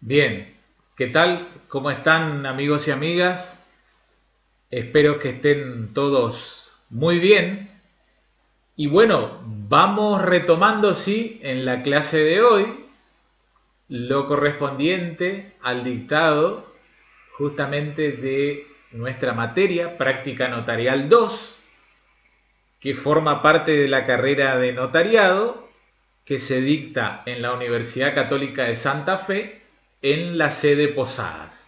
Bien, ¿qué tal? ¿Cómo están amigos y amigas? Espero que estén todos muy bien. Y bueno, vamos retomando, sí, en la clase de hoy lo correspondiente al dictado justamente de nuestra materia, Práctica Notarial 2, que forma parte de la carrera de notariado que se dicta en la Universidad Católica de Santa Fe en la sede Posadas.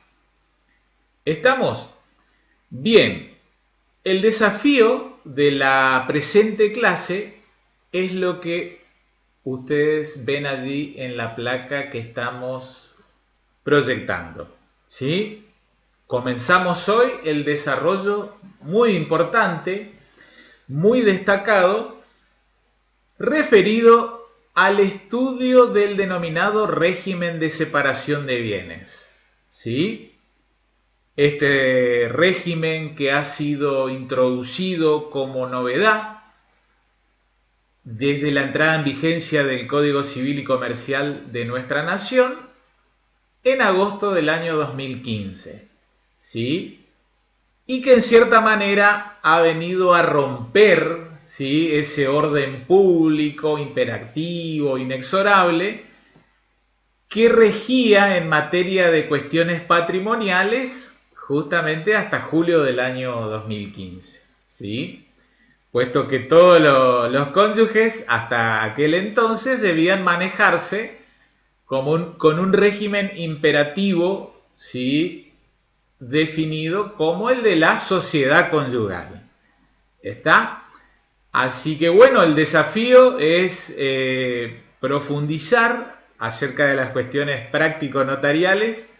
¿Estamos? Bien, el desafío de la presente clase es lo que ustedes ven allí en la placa que estamos proyectando. ¿Sí? Comenzamos hoy el desarrollo muy importante, muy destacado, referido al estudio del denominado régimen de separación de bienes. ¿Sí? Este régimen que ha sido introducido como novedad desde la entrada en vigencia del Código Civil y Comercial de nuestra nación en agosto del año 2015, ¿sí? Y que en cierta manera ha venido a romper, ¿sí?, ese orden público, imperativo, inexorable, que regía en materia de cuestiones patrimoniales justamente hasta julio del año 2015, ¿sí? Puesto que todos los cónyuges hasta aquel entonces debían manejarse con un régimen imperativo, ¿sí?, definido como el de la sociedad conyugal. ¿Está? Así que bueno, el desafío es profundizar acerca de las cuestiones práctico-notariales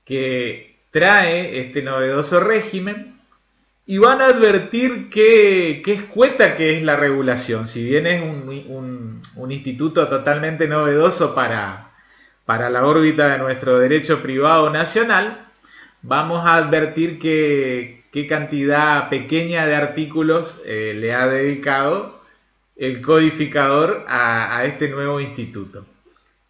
que trae este novedoso régimen y van a advertir qué escueta que es la regulación. Si bien es un instituto totalmente novedoso para la órbita de nuestro derecho privado nacional, vamos a advertir qué cantidad pequeña de artículos le ha dedicado el codificador a este nuevo instituto.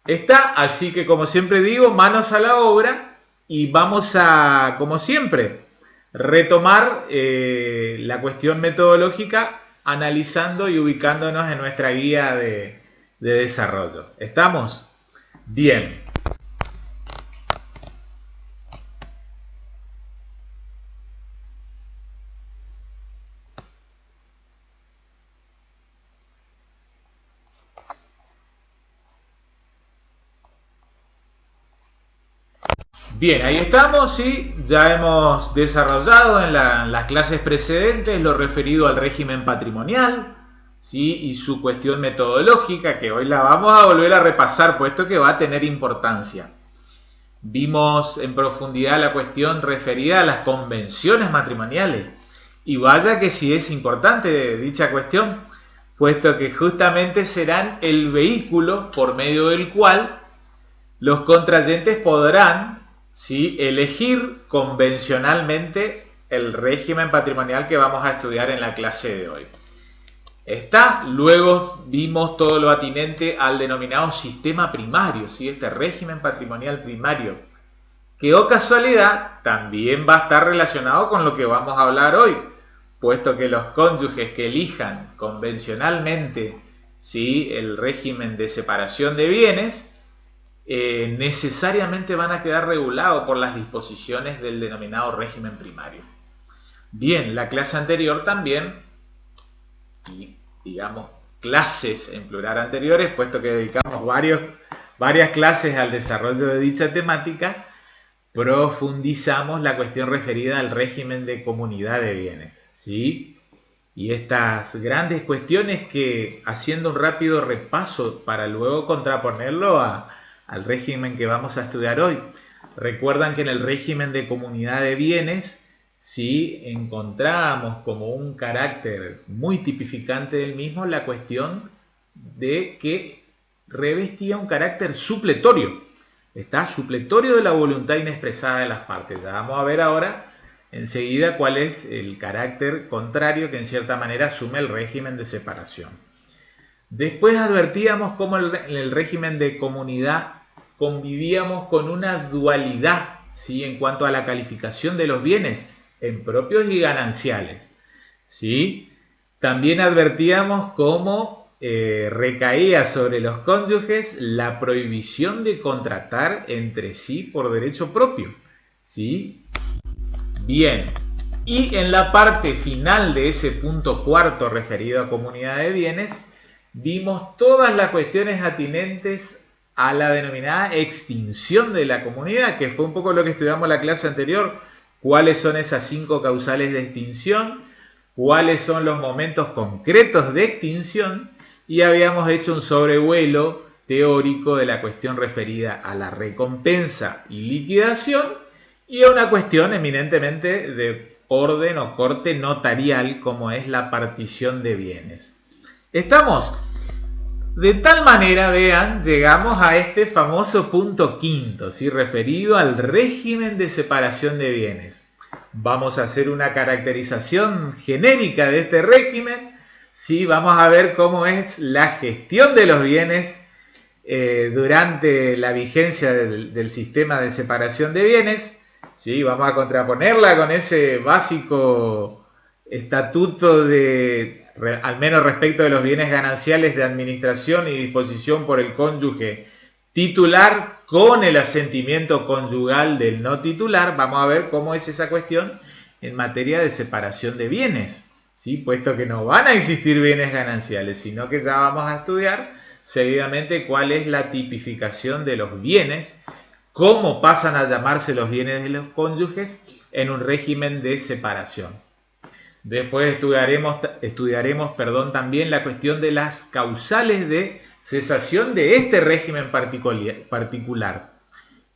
Está, así que como siempre digo, manos a la obra y vamos a, como siempre, retomar la cuestión metodológica analizando y ubicándonos en nuestra guía de desarrollo. ¿Estamos? Bien. Bien, ahí estamos, sí, ya hemos desarrollado en las clases precedentes lo referido al régimen patrimonial, sí, y su cuestión metodológica, que hoy la vamos a volver a repasar, puesto que va a tener importancia. Vimos en profundidad la cuestión referida a las convenciones matrimoniales, y vaya que sí es importante dicha cuestión, puesto que justamente serán el vehículo por medio del cual los contrayentes podrán, ¿sí?, elegir convencionalmente el régimen patrimonial que vamos a estudiar en la clase de hoy. Luego vimos todo lo atinente al denominado sistema primario, ¿sí?, este régimen patrimonial primario, que, oh casualidad, también va a estar relacionado con lo que vamos a hablar hoy, puesto que los cónyuges que elijan convencionalmente, ¿sí?, el régimen de separación de bienes, necesariamente van a quedar regulados por las disposiciones del denominado régimen primario. Bien, la clase anterior también, y digamos clases en plural anteriores, puesto que dedicamos varias clases al desarrollo de dicha temática, profundizamos la cuestión referida al régimen de comunidad de bienes, ¿sí? Y estas grandes cuestiones que, haciendo un rápido repaso para luego contraponerlo al régimen que vamos a estudiar hoy, recuerdan que en el régimen de comunidad de bienes, sí encontramos como un carácter muy tipificante del mismo la cuestión de que revestía un carácter supletorio. Está supletorio de la voluntad inexpresada de las partes. Ya vamos a ver ahora enseguida cuál es el carácter contrario que en cierta manera asume el régimen de separación. Después advertíamos cómo el régimen de comunidad convivíamos con una dualidad, ¿sí?, en cuanto a la calificación de los bienes en propios y gananciales, ¿sí? También advertíamos cómo recaía sobre los cónyuges la prohibición de contratar entre sí por derecho propio, ¿sí? Bien, y en la parte final de ese punto cuarto referido a comunidad de bienes, vimos todas las cuestiones atinentes a la denominada extinción de la comunidad, que fue un poco lo que estudiamos en la clase anterior. ¿Cuáles son esas 5 causales de extinción? ¿Cuáles son los momentos concretos de extinción? Y habíamos hecho un sobrevuelo teórico de la cuestión referida a la recompensa y liquidación y a una cuestión eminentemente de orden o corte notarial como es la partición de bienes. ¿Estamos? De tal manera, vean, llegamos a este famoso punto quinto, ¿sí?, referido al régimen de separación de bienes. Vamos a hacer una caracterización genérica de este régimen, ¿sí? Vamos a ver cómo es la gestión de los bienes durante la vigencia del sistema de separación de bienes, ¿sí? Vamos a contraponerla con ese básico estatuto al menos respecto de los bienes gananciales de administración y disposición por el cónyuge titular con el asentimiento conyugal del no titular. Vamos a ver cómo es esa cuestión en materia de separación de bienes, ¿sí?, puesto que no van a existir bienes gananciales, sino que ya vamos a estudiar seguidamente cuál es la tipificación de los bienes, cómo pasan a llamarse los bienes de los cónyuges en un régimen de separación. Después estudiaremos también la cuestión de las causales de cesación de este régimen particular.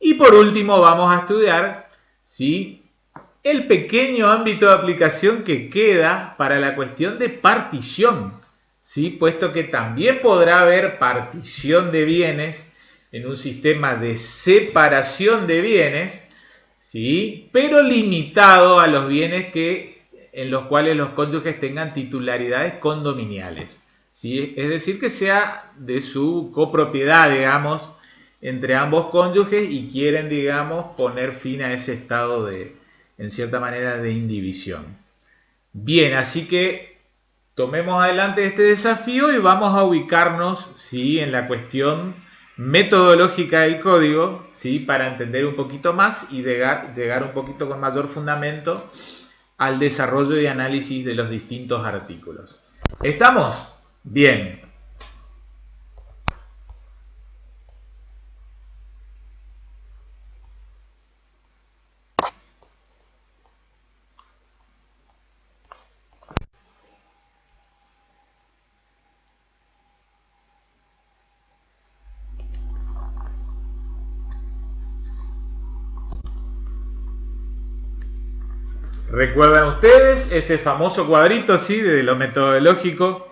Y por último vamos a estudiar, ¿sí?, el pequeño ámbito de aplicación que queda para la cuestión de partición, ¿sí?, puesto que también podrá haber partición de bienes en un sistema de separación de bienes, ¿sí?, pero limitado a los bienes en los cuales los cónyuges tengan titularidades condominiales, ¿sí?, es decir, que sea de su copropiedad, digamos, entre ambos cónyuges y quieren, digamos, poner fin a ese estado en cierta manera, de indivisión. Bien, así que tomemos adelante este desafío y vamos a ubicarnos, ¿sí?, en la cuestión metodológica del código, ¿sí?, para entender un poquito más y llegar un poquito con mayor fundamento al desarrollo y análisis de los distintos artículos. ¿Estamos? Bien. ¿Recuerdan ustedes este famoso cuadrito, sí, de lo metodológico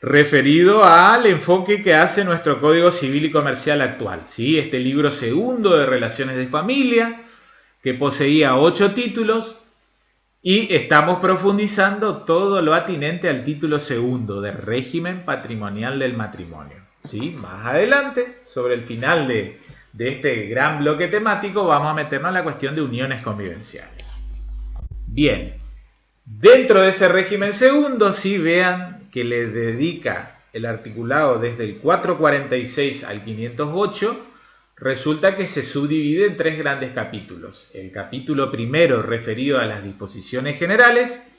referido al enfoque que hace nuestro Código Civil y Comercial actual? ¿Sí? Este libro segundo de Relaciones de Familia, que poseía 8 títulos, y estamos profundizando todo lo atinente al título segundo de Régimen Patrimonial del Matrimonio, ¿sí? Más adelante, sobre el final de este gran bloque temático, vamos a meternos en la cuestión de uniones convivenciales. Bien, dentro de ese régimen segundo, sí, vean que le dedica el articulado desde el 446 al 508, resulta que se subdivide en 3 grandes capítulos. El capítulo primero referido a las disposiciones generales,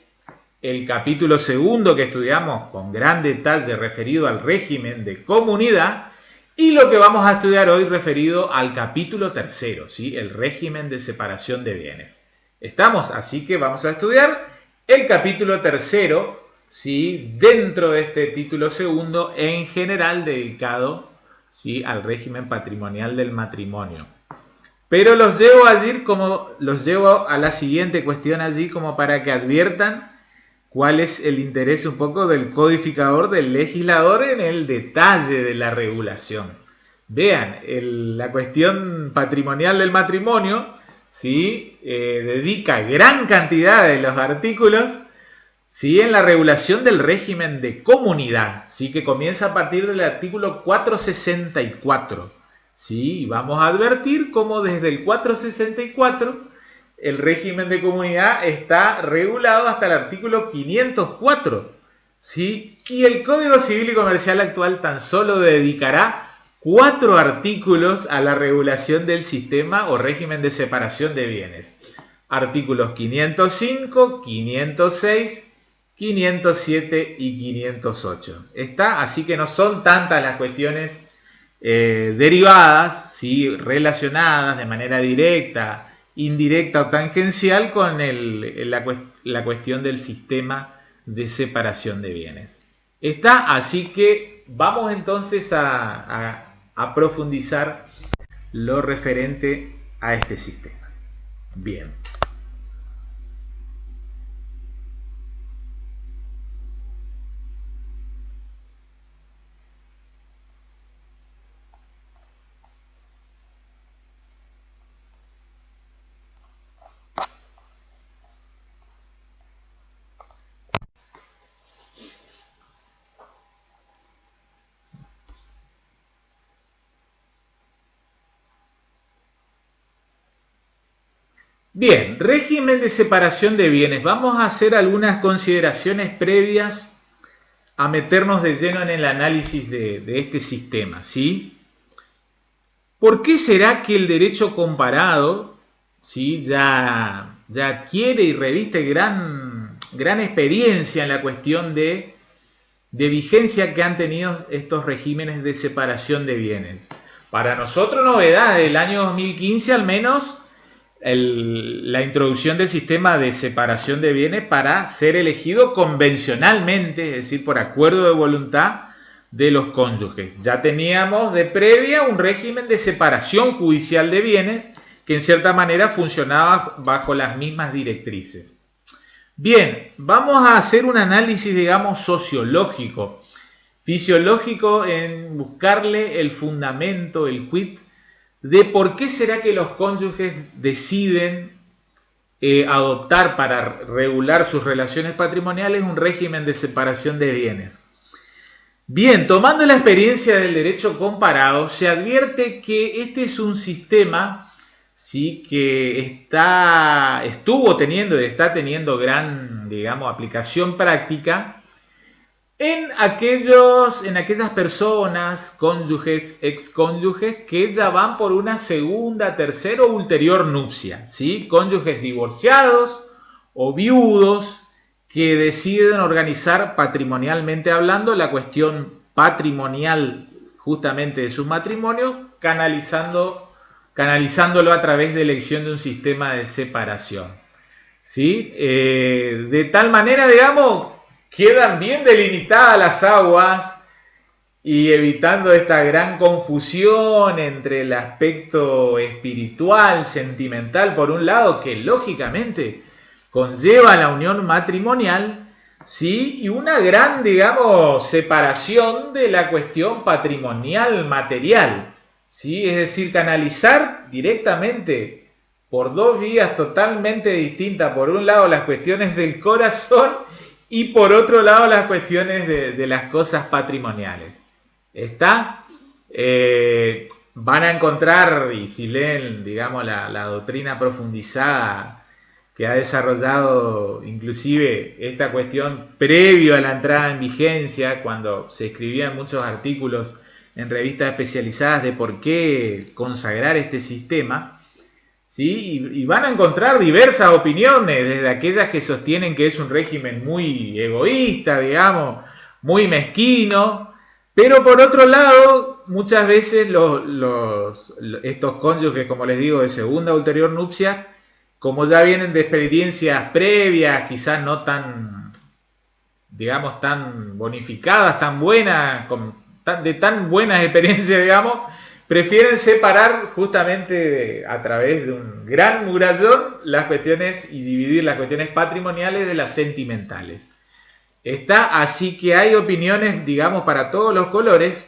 el capítulo segundo que estudiamos con gran detalle referido al régimen de comunidad, y lo que vamos a estudiar hoy referido al capítulo tercero, ¿sí?, el régimen de separación de bienes. ¿Estamos? Así que vamos a estudiar el capítulo tercero, ¿sí?, dentro de este título segundo, en general dedicado, ¿sí?, al régimen patrimonial del matrimonio. Pero los llevo a la siguiente cuestión allí como para que adviertan cuál es el interés un poco del codificador, del legislador en el detalle de la regulación. Vean, la cuestión patrimonial del matrimonio, ¿sí?, dedica gran cantidad de los artículos, ¿sí?, en la regulación del régimen de comunidad, ¿sí?, que comienza a partir del artículo 464, ¿sí? Y vamos a advertir cómo desde el 464 el régimen de comunidad está regulado hasta el artículo 504, ¿sí? Y el Código Civil y Comercial actual tan solo dedicará 4 artículos a la regulación del sistema o régimen de separación de bienes. Artículos 505, 506, 507 y 508. Está, así que no son tantas las cuestiones derivadas, ¿sí? Relacionadas de manera directa, indirecta o tangencial con la cuestión del sistema de separación de bienes. Está, así que vamos entonces a profundizar lo referente a este sistema. Bien. Bien, régimen de separación de bienes. Vamos a hacer algunas consideraciones previas a meternos de lleno en el análisis de este sistema, ¿sí? ¿Por qué será que el derecho comparado, ¿sí? ya adquiere y reviste gran experiencia en la cuestión de vigencia que han tenido estos regímenes de separación de bienes? Para nosotros novedad del año 2015 al menos la introducción del sistema de separación de bienes para ser elegido convencionalmente, es decir, por acuerdo de voluntad de los cónyuges. Ya teníamos de previa un régimen de separación judicial de bienes que en cierta manera funcionaba bajo las mismas directrices. Bien, vamos a hacer un análisis, digamos, sociológico, fisiológico, en buscarle el fundamento, el quid, de por qué será que los cónyuges deciden adoptar para regular sus relaciones patrimoniales un régimen de separación de bienes. Bien, tomando la experiencia del derecho comparado, se advierte que este es un sistema, ¿sí?, que estuvo teniendo y está teniendo gran, digamos, aplicación práctica en aquellas personas, cónyuges, excónyuges, que ya van por una segunda, tercera o ulterior nupcia, ¿sí? Cónyuges divorciados o viudos que deciden organizar patrimonialmente hablando la cuestión patrimonial justamente de sus matrimonios, canalizándolo a través de elección de un sistema de separación, ¿sí? De tal manera, digamos, quedan bien delimitadas las aguas y evitando esta gran confusión entre el aspecto espiritual, sentimental, por un lado, que lógicamente conlleva la unión matrimonial, ¿sí?, y una gran, digamos, separación de la cuestión patrimonial material, ¿sí? Es decir, canalizar directamente por dos vías totalmente distintas, por un lado las cuestiones del corazón y por otro lado las cuestiones de las cosas patrimoniales. ¿Está? Van a encontrar, y si leen, digamos, la doctrina profundizada que ha desarrollado inclusive esta cuestión previo a la entrada en vigencia, cuando se escribían muchos artículos en revistas especializadas de por qué consagrar este sistema, ¿sí? Y van a encontrar diversas opiniones, desde aquellas que sostienen que es un régimen muy egoísta, digamos, muy mezquino, pero por otro lado, muchas veces estos cónyuges, como les digo, de segunda o ulterior nupcia, como ya vienen de experiencias previas, quizás no tan, digamos, tan bonificadas, tan buenas, de tan buenas experiencias, digamos, prefieren separar justamente a través de un gran murallón las cuestiones y dividir las cuestiones patrimoniales de las sentimentales. Está, así que hay opiniones, digamos, para todos los colores.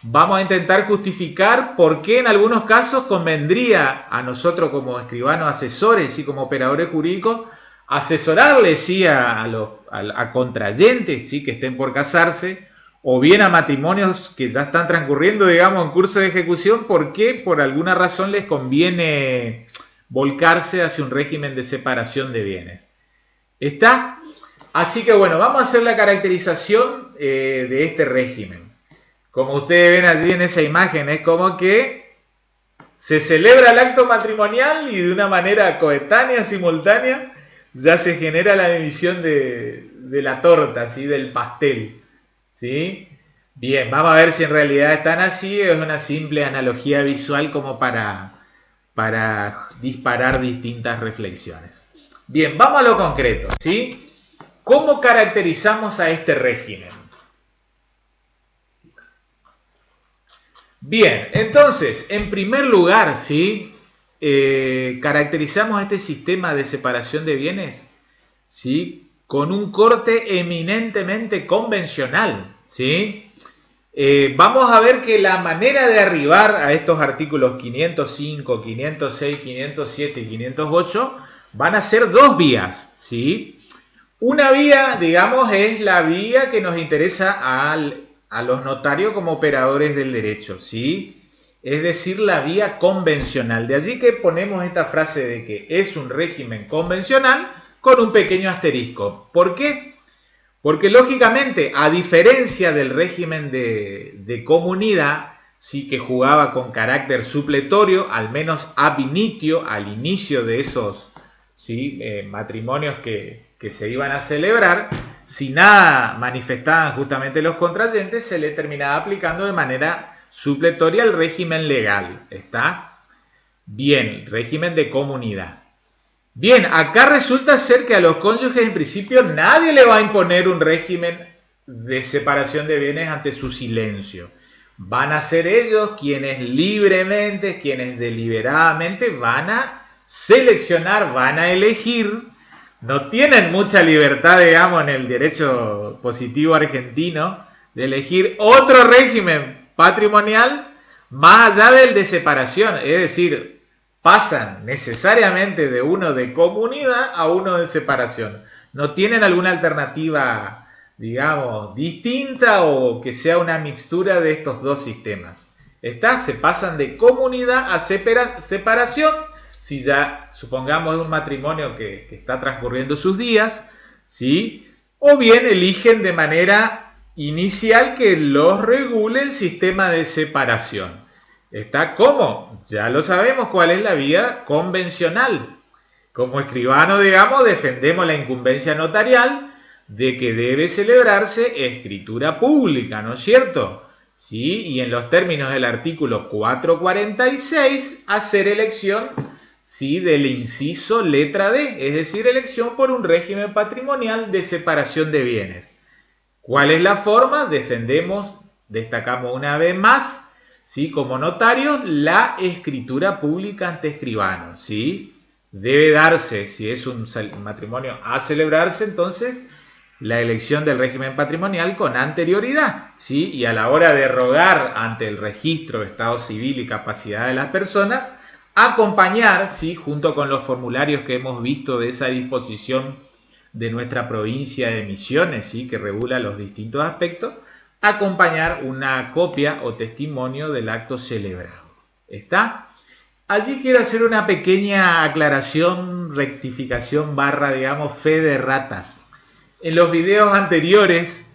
Vamos a intentar justificar por qué en algunos casos convendría a nosotros como escribanos asesores y como operadores jurídicos asesorarles, sí, a contrayentes, sí, que estén por casarse, o bien a matrimonios que ya están transcurriendo, digamos, en curso de ejecución, porque por alguna razón les conviene volcarse hacia un régimen de separación de bienes. ¿Está? Así que bueno, vamos a hacer la caracterización de este régimen. Como ustedes ven allí en esa imagen, es como que se celebra el acto matrimonial y de una manera coetánea, simultánea, ya se genera la división de la torta, ¿sí? Del pastel. ¿Sí? Bien, vamos a ver si en realidad están así. Es una simple analogía visual como para disparar distintas reflexiones. Bien, vamos a lo concreto, ¿sí? ¿Cómo caracterizamos a este régimen? Bien, entonces, en primer lugar, ¿sí? Caracterizamos este sistema de separación de bienes, ¿sí? Con un corte eminentemente convencional, ¿sí? Vamos a ver que la manera de arribar a estos artículos 505, 506, 507 y 508 van a ser dos vías, ¿sí? Una vía, digamos, es la vía que nos interesa a los notarios como operadores del derecho, ¿sí? Es decir, la vía convencional. De allí que ponemos esta frase de que es un régimen convencional con un pequeño asterisco. ¿Por qué? Porque lógicamente, a diferencia del régimen de comunidad, sí que jugaba con carácter supletorio, al menos ab initio, al inicio de esos ¿sí? Matrimonios que se iban a celebrar, si nada manifestaban justamente los contrayentes, se le terminaba aplicando de manera supletoria el régimen legal. ¿Está? Bien, régimen de comunidad. Bien, acá resulta ser que a los cónyuges en principio nadie le va a imponer un régimen de separación de bienes ante su silencio. Van a ser ellos quienes libremente, quienes deliberadamente van a seleccionar, van a elegir. No tienen mucha libertad, digamos, en el derecho positivo argentino de elegir otro régimen patrimonial más allá del de separación. Es decir, pasan necesariamente de uno de comunidad a uno de separación. No tienen alguna alternativa, digamos, distinta o que sea una mixtura de estos dos sistemas. Se pasan de comunidad a separación, si ya supongamos un matrimonio que está transcurriendo sus días, ¿sí? O bien eligen de manera inicial que los regule el sistema de separación. ¿Está? ¿Cómo? Ya lo sabemos cuál es la vía convencional. Como escribano, digamos, defendemos la incumbencia notarial de que debe celebrarse escritura pública, ¿no es cierto? Sí, y en los términos del artículo 446, hacer elección, sí, del inciso letra D, es decir, elección por un régimen patrimonial de separación de bienes. ¿Cuál es la forma? Defendemos, destacamos una vez más, ¿sí? Como notarios, la escritura pública ante escribanos, ¿sí? Debe darse, si es un matrimonio a celebrarse, entonces, la elección del régimen patrimonial con anterioridad, ¿sí? Y a la hora de rogar ante el registro de estado civil y capacidad de las personas, acompañar, ¿sí? Junto con los formularios que hemos visto de esa disposición de nuestra provincia de Misiones, ¿sí? Que regula los distintos aspectos, acompañar una copia o testimonio del acto celebrado. ¿Está? Allí quiero hacer una pequeña aclaración, rectificación barra, digamos, fe de ratas. En los videos anteriores,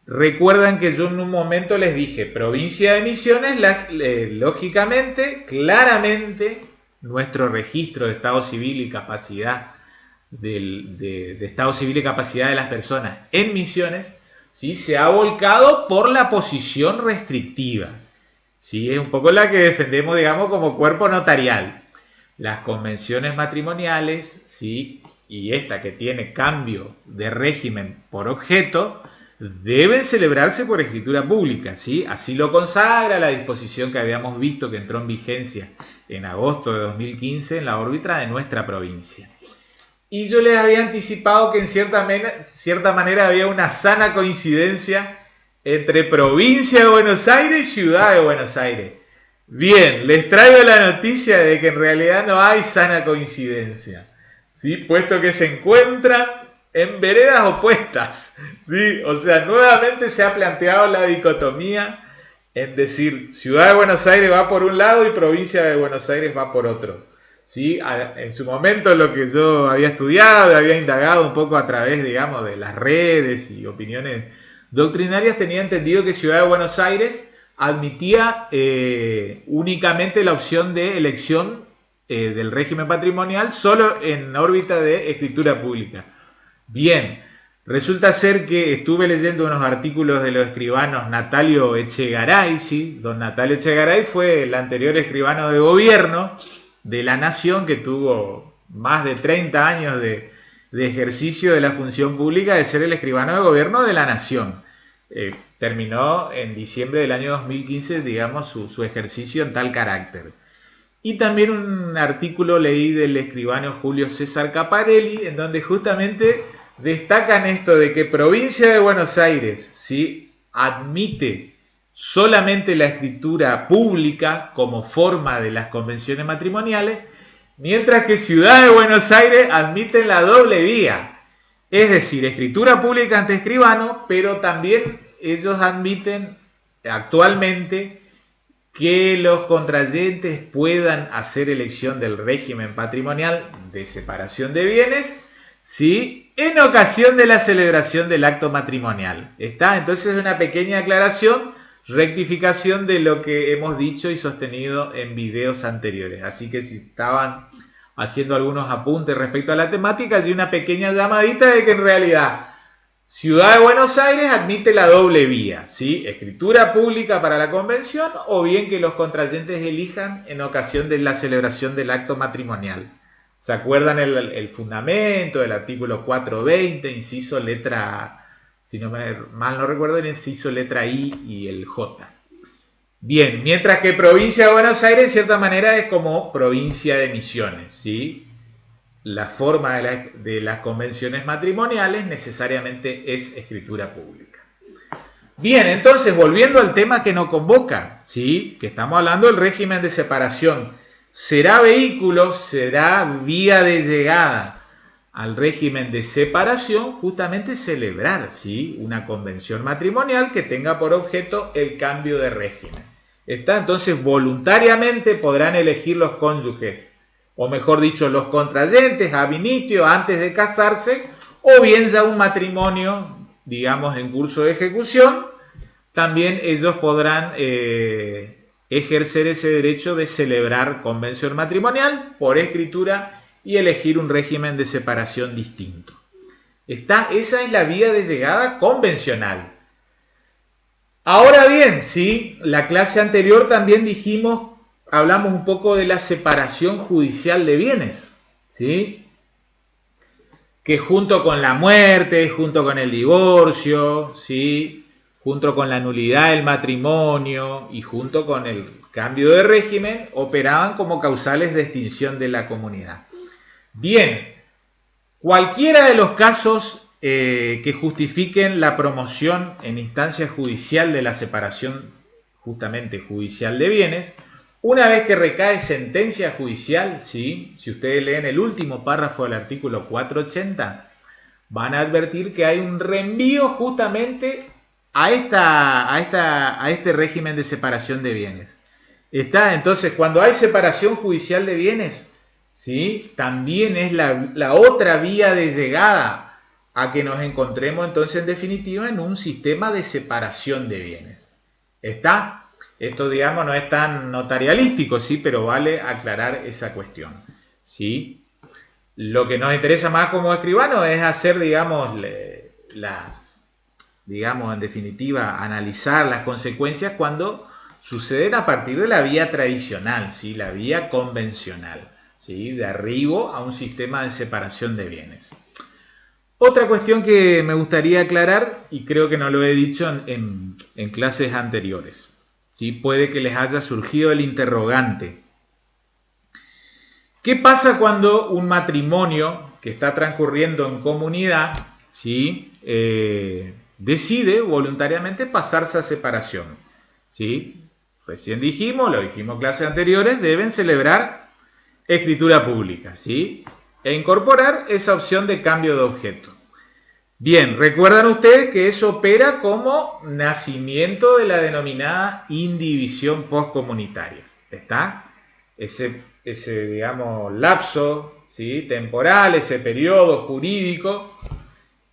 recuerdan que yo en un momento les dije, provincia de Misiones, lógicamente, claramente, nuestro registro de estado civil y capacidad de estado civil y capacidad de las personas en Misiones, ¿sí? Se ha volcado por la posición restrictiva. ¿Sí? Es un poco la que defendemos, digamos, como cuerpo notarial. Las convenciones matrimoniales, ¿sí? Y esta que tiene cambio de régimen por objeto, deben celebrarse por escritura pública, ¿sí? Así lo consagra la disposición que habíamos visto que entró en vigencia en agosto de 2015 en la órbita de nuestra provincia. Y yo les había anticipado que en cierta manera había una sana coincidencia entre provincia de Buenos Aires y ciudad de Buenos Aires. Bien, les traigo la noticia de que en realidad no hay sana coincidencia, ¿sí? Puesto que se encuentran en veredas opuestas, ¿sí? O sea, nuevamente se ha planteado la dicotomía en decir, Ciudad de Buenos Aires va por un lado y Provincia de Buenos Aires va por otro, ¿sí? En su momento lo que yo había estudiado, había indagado un poco a través, digamos, de las redes y opiniones doctrinarias, tenía entendido que Ciudad de Buenos Aires admitía únicamente la opción de elección del régimen patrimonial solo en órbita de escritura pública. Bien, resulta ser que estuve leyendo unos artículos de los escribanos Natalio Echegaray, ¿sí? Don Natalio Echegaray fue el anterior escribano de gobierno de la Nación, que tuvo más de 30 años de ejercicio de la función pública de ser el escribano de gobierno de la Nación. Terminó en diciembre del año 2015, digamos, su ejercicio en tal carácter. Y también un artículo leí del escribano Julio César Caparelli, en donde justamente destacan esto de que Provincia de Buenos Aires, ¿sí?, admite solamente la escritura pública como forma de las convenciones matrimoniales, mientras que Ciudad de Buenos Aires admite la doble vía, es decir, escritura pública ante escribano, pero también ellos admiten actualmente que los contrayentes puedan hacer elección del régimen patrimonial de separación de bienes, ¿sí?, en ocasión de la celebración del acto matrimonial. ¿Está? Entonces es una pequeña aclaración, rectificación de lo que hemos dicho y sostenido en videos anteriores. Así que si estaban haciendo algunos apuntes respecto a la temática, hay una pequeña llamadita de que en realidad Ciudad de Buenos Aires admite la doble vía, ¿sí?, escritura pública para la convención o bien que los contrayentes elijan en ocasión de la celebración del acto matrimonial. ¿Se acuerdan el fundamento del artículo 420, inciso letra, si no mal no recuerdo, el inciso letra I y el J? Bien, mientras que Provincia de Buenos Aires, de cierta manera, es como provincia de Misiones, ¿sí? La forma de las convenciones matrimoniales necesariamente es escritura pública. Bien, entonces, volviendo al tema que nos convoca, ¿sí?, que estamos hablando del régimen de separación. ¿Será vehículo, será vía de llegada al régimen de separación justamente celebrar, ¿sí?, una convención matrimonial que tenga por objeto el cambio de régimen? ¿Está? Entonces, voluntariamente podrán elegir los cónyuges, o mejor dicho, los contrayentes ab initio antes de casarse, o bien ya un matrimonio, digamos, en curso de ejecución, también ellos podrán ejercer ese derecho de celebrar convención matrimonial por escritura y elegir un régimen de separación distinto. ¿Está? Esa es la vía de llegada convencional. Ahora bien, ¿sí?, la clase anterior también hablamos un poco de la separación judicial de bienes, ¿sí?, que junto con la muerte, junto con el divorcio, ¿sí?, junto con la nulidad del matrimonio y junto con el cambio de régimen, operaban como causales de extinción de la comunidad. Bien, cualquiera de los casos que justifiquen la promoción en instancia judicial de la separación justamente judicial de bienes, una vez que recae sentencia judicial, ¿sí?, si ustedes leen el último párrafo del artículo 480, van a advertir que hay un reenvío justamente a este régimen de separación de bienes. ¿Está? Entonces, cuando hay separación judicial de bienes, ¿sí?, también es la otra vía de llegada a que nos encontremos entonces en definitiva en un sistema de separación de bienes. ¿Está? Esto, digamos, no es tan notarialístico, ¿sí?, pero vale aclarar esa cuestión, ¿sí? Lo que nos interesa más como escribano es hacer, digamos, en definitiva, analizar las consecuencias cuando suceden a partir de la vía tradicional, ¿sí?, la vía convencional, ¿sí?, de arribo a un sistema de separación de bienes. Otra cuestión que me gustaría aclarar, y creo que no lo he dicho en clases anteriores, ¿sí?, puede que les haya surgido el interrogante. ¿Qué pasa cuando un matrimonio que está transcurriendo en comunidad, ¿sí?, decide voluntariamente pasarse a separación? ¿Sí? Recién lo dijimos en clases anteriores, deben celebrar escritura pública, ¿sí?, e incorporar esa opción de cambio de objeto. Bien, recuerdan ustedes que eso opera como nacimiento de la denominada indivisión postcomunitaria. ¿Está? Ese digamos, lapso, ¿sí?, temporal, ese periodo jurídico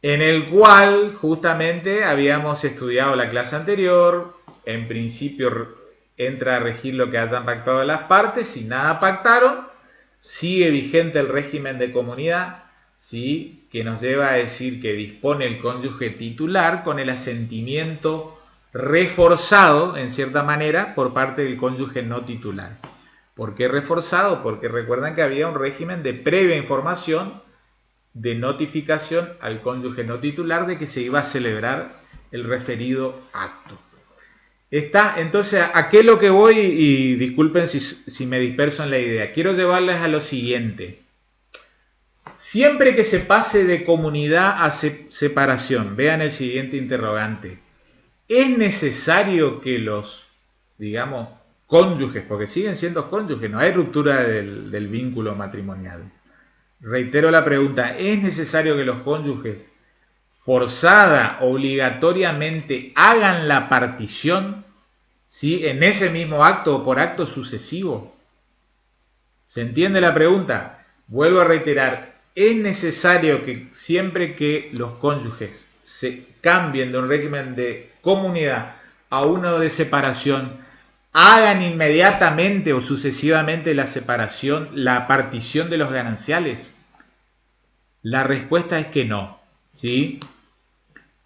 en el cual justamente habíamos estudiado la clase anterior. En principio entra a regir lo que hayan pactado las partes. Si nada pactaron, sigue vigente el régimen de comunidad, ¿sí?, que nos lleva a decir que dispone el cónyuge titular con el asentimiento reforzado, en cierta manera, por parte del cónyuge no titular. ¿Por qué reforzado? Porque recuerdan que había un régimen de previa información, de notificación al cónyuge no titular de que se iba a celebrar el referido acto. ¿Está? Entonces, ¿a qué es lo que voy? Y disculpen si me disperso en la idea. Quiero llevarles a lo siguiente. Siempre que se pase de comunidad a separación, vean el siguiente interrogante. ¿Es necesario que los, digamos, cónyuges, porque siguen siendo cónyuges, no hay ruptura del vínculo matrimonial? Reitero la pregunta, ¿es necesario que los cónyuges forzada, obligatoriamente hagan la partición, ¿sí?, en ese mismo acto o por acto sucesivo? ¿Se entiende la pregunta? Vuelvo a reiterar, ¿es necesario que siempre que los cónyuges se cambien de un régimen de comunidad a uno de separación, hagan inmediatamente o sucesivamente la separación, la partición de los gananciales? La respuesta es que no, ¿sí?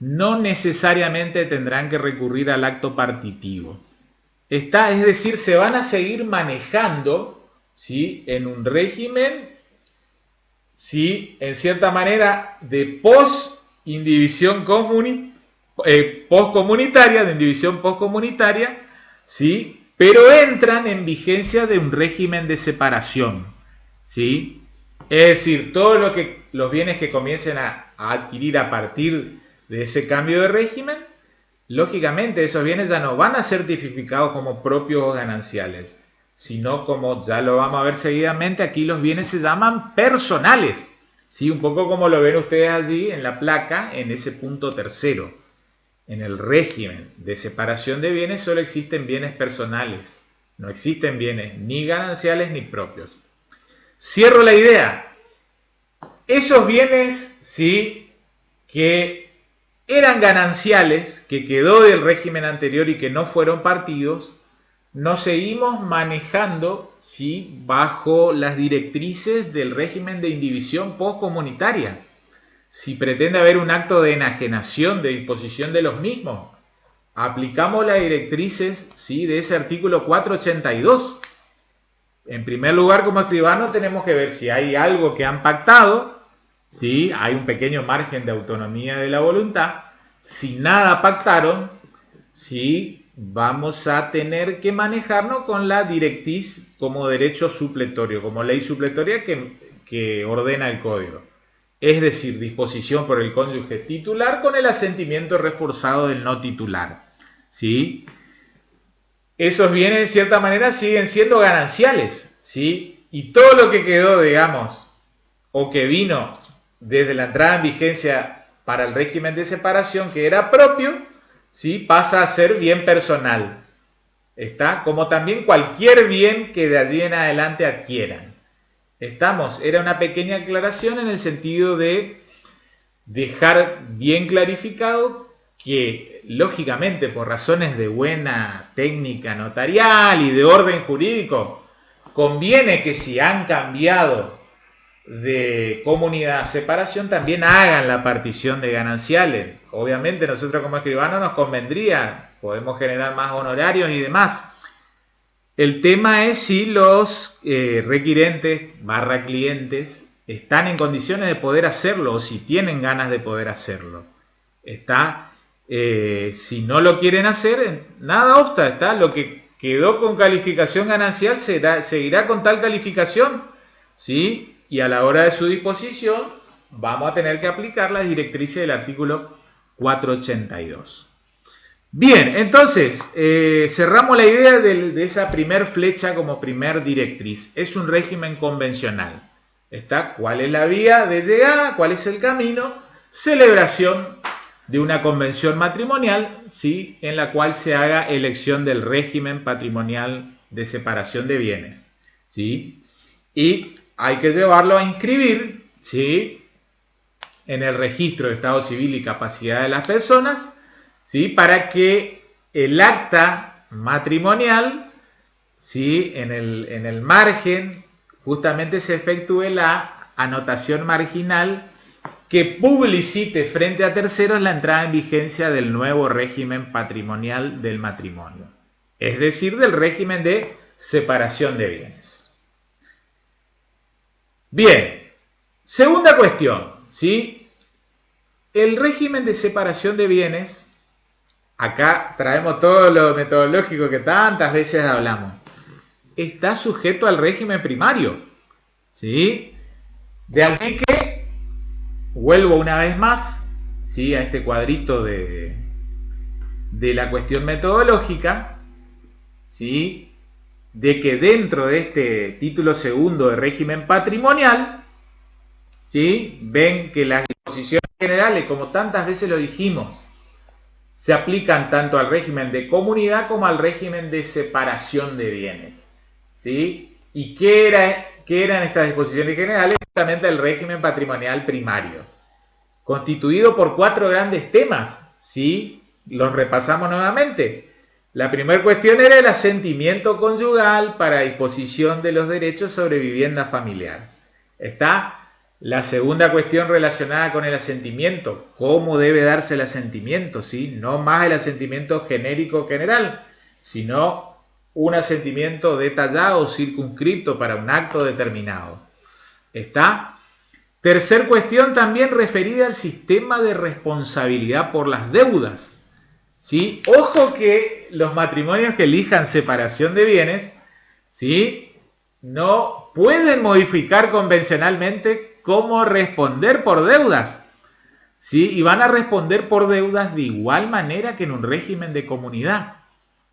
No necesariamente tendrán que recurrir al acto partitivo. Es decir, se van a seguir manejando, ¿sí?, en un régimen, ¿sí?, en cierta manera de postcomunitaria, de indivisión postcomunitaria, ¿sí?, pero entran en vigencia de un régimen de separación, ¿sí? Es decir, todos los bienes que comiencen a adquirir a partir de ese cambio de régimen, lógicamente esos bienes ya no van a ser tipificados como propios o gananciales, sino, como ya lo vamos a ver seguidamente, aquí los bienes se llaman personales, ¿sí? Un poco como lo ven ustedes allí en la placa, en ese punto tercero. En el régimen de separación de bienes solo existen bienes personales, no existen bienes ni gananciales ni propios. Cierro la idea. Esos bienes, sí, que eran gananciales, que quedó del régimen anterior y que no fueron partidos, nos seguimos manejando, sí, bajo las directrices del régimen de indivisión postcomunitaria. Si pretende haber un acto de enajenación de disposición de los mismos, aplicamos las directrices, ¿sí?, de ese artículo 482. En primer lugar, como escribano, tenemos que ver si hay algo que han pactado, ¿sí?, hay un pequeño margen de autonomía de la voluntad. Si nada pactaron, ¿sí?, vamos a tener que manejarnos con la directriz como derecho supletorio, como ley supletoria que ordena el código. Es decir, disposición por el cónyuge titular con el asentimiento reforzado del no titular, ¿sí? Esos bienes, de cierta manera, siguen siendo gananciales, ¿sí? Y todo lo que quedó, digamos, o que vino desde la entrada en vigencia para el régimen de separación, que era propio, ¿sí?, pasa a ser bien personal, ¿está? Como también cualquier bien que de allí en adelante adquieran. ¿Estamos? Era una pequeña aclaración en el sentido de dejar bien clarificado que, lógicamente, por razones de buena técnica notarial y de orden jurídico, conviene que si han cambiado de comunidad a separación, también hagan la partición de gananciales. Obviamente, nosotros como escribanos nos convendría, podemos generar más honorarios y demás. El tema es si los requirentes / clientes están en condiciones de poder hacerlo o si tienen ganas de poder hacerlo. Si no lo quieren hacer, nada obsta, ¿está? Lo que quedó con calificación ganancial seguirá con tal calificación, ¿sí? Y a la hora de su disposición vamos a tener que aplicar las directrices del artículo 482. Bien, entonces, cerramos la idea de esa primer flecha como primer directriz. Es un régimen convencional. ¿Está? ¿Cuál es la vía de llegada? ¿Cuál es el camino? celebración de una convención matrimonial, ¿sí?, en la cual se haga elección del régimen patrimonial de separación de bienes, ¿sí? Y hay que llevarlo a inscribir, ¿sí?, en el registro de estado civil y capacidad de las personas, ¿sí?, para que el acta matrimonial, ¿sí?, en el margen justamente se efectúe la anotación marginal que publicite frente a terceros la entrada en vigencia del nuevo régimen patrimonial del matrimonio, es decir, del régimen de separación de bienes. Bien, segunda cuestión, ¿sí? El régimen de separación de bienes, acá traemos todo lo metodológico que tantas veces hablamos, está sujeto al régimen primario, ¿sí? De allí que vuelvo una vez más, ¿sí?, a este cuadrito de la cuestión metodológica, ¿sí?, de que dentro de este título segundo de régimen patrimonial, ¿sí?, ven que las disposiciones generales, como tantas veces lo dijimos, se aplican tanto al régimen de comunidad como al régimen de separación de bienes, ¿sí? ¿Y qué eran estas disposiciones generales? Justamente el régimen patrimonial primario, constituido por 4 grandes temas, ¿sí? Los repasamos nuevamente. La primera cuestión era el asentimiento conyugal para disposición de los derechos sobre vivienda familiar. Está la segunda cuestión relacionada con el asentimiento. ¿Cómo debe darse el asentimiento? ¿Sí? No más el asentimiento genérico general, sino un asentimiento detallado, circunscripto para un acto determinado. ¿Está? Tercer cuestión también referida al sistema de responsabilidad por las deudas, ¿sí? Ojo que los matrimonios que elijan separación de bienes, ¿sí?, no pueden modificar convencionalmente cómo responder por deudas, ¿sí?, y van a responder por deudas de igual manera que en un régimen de comunidad,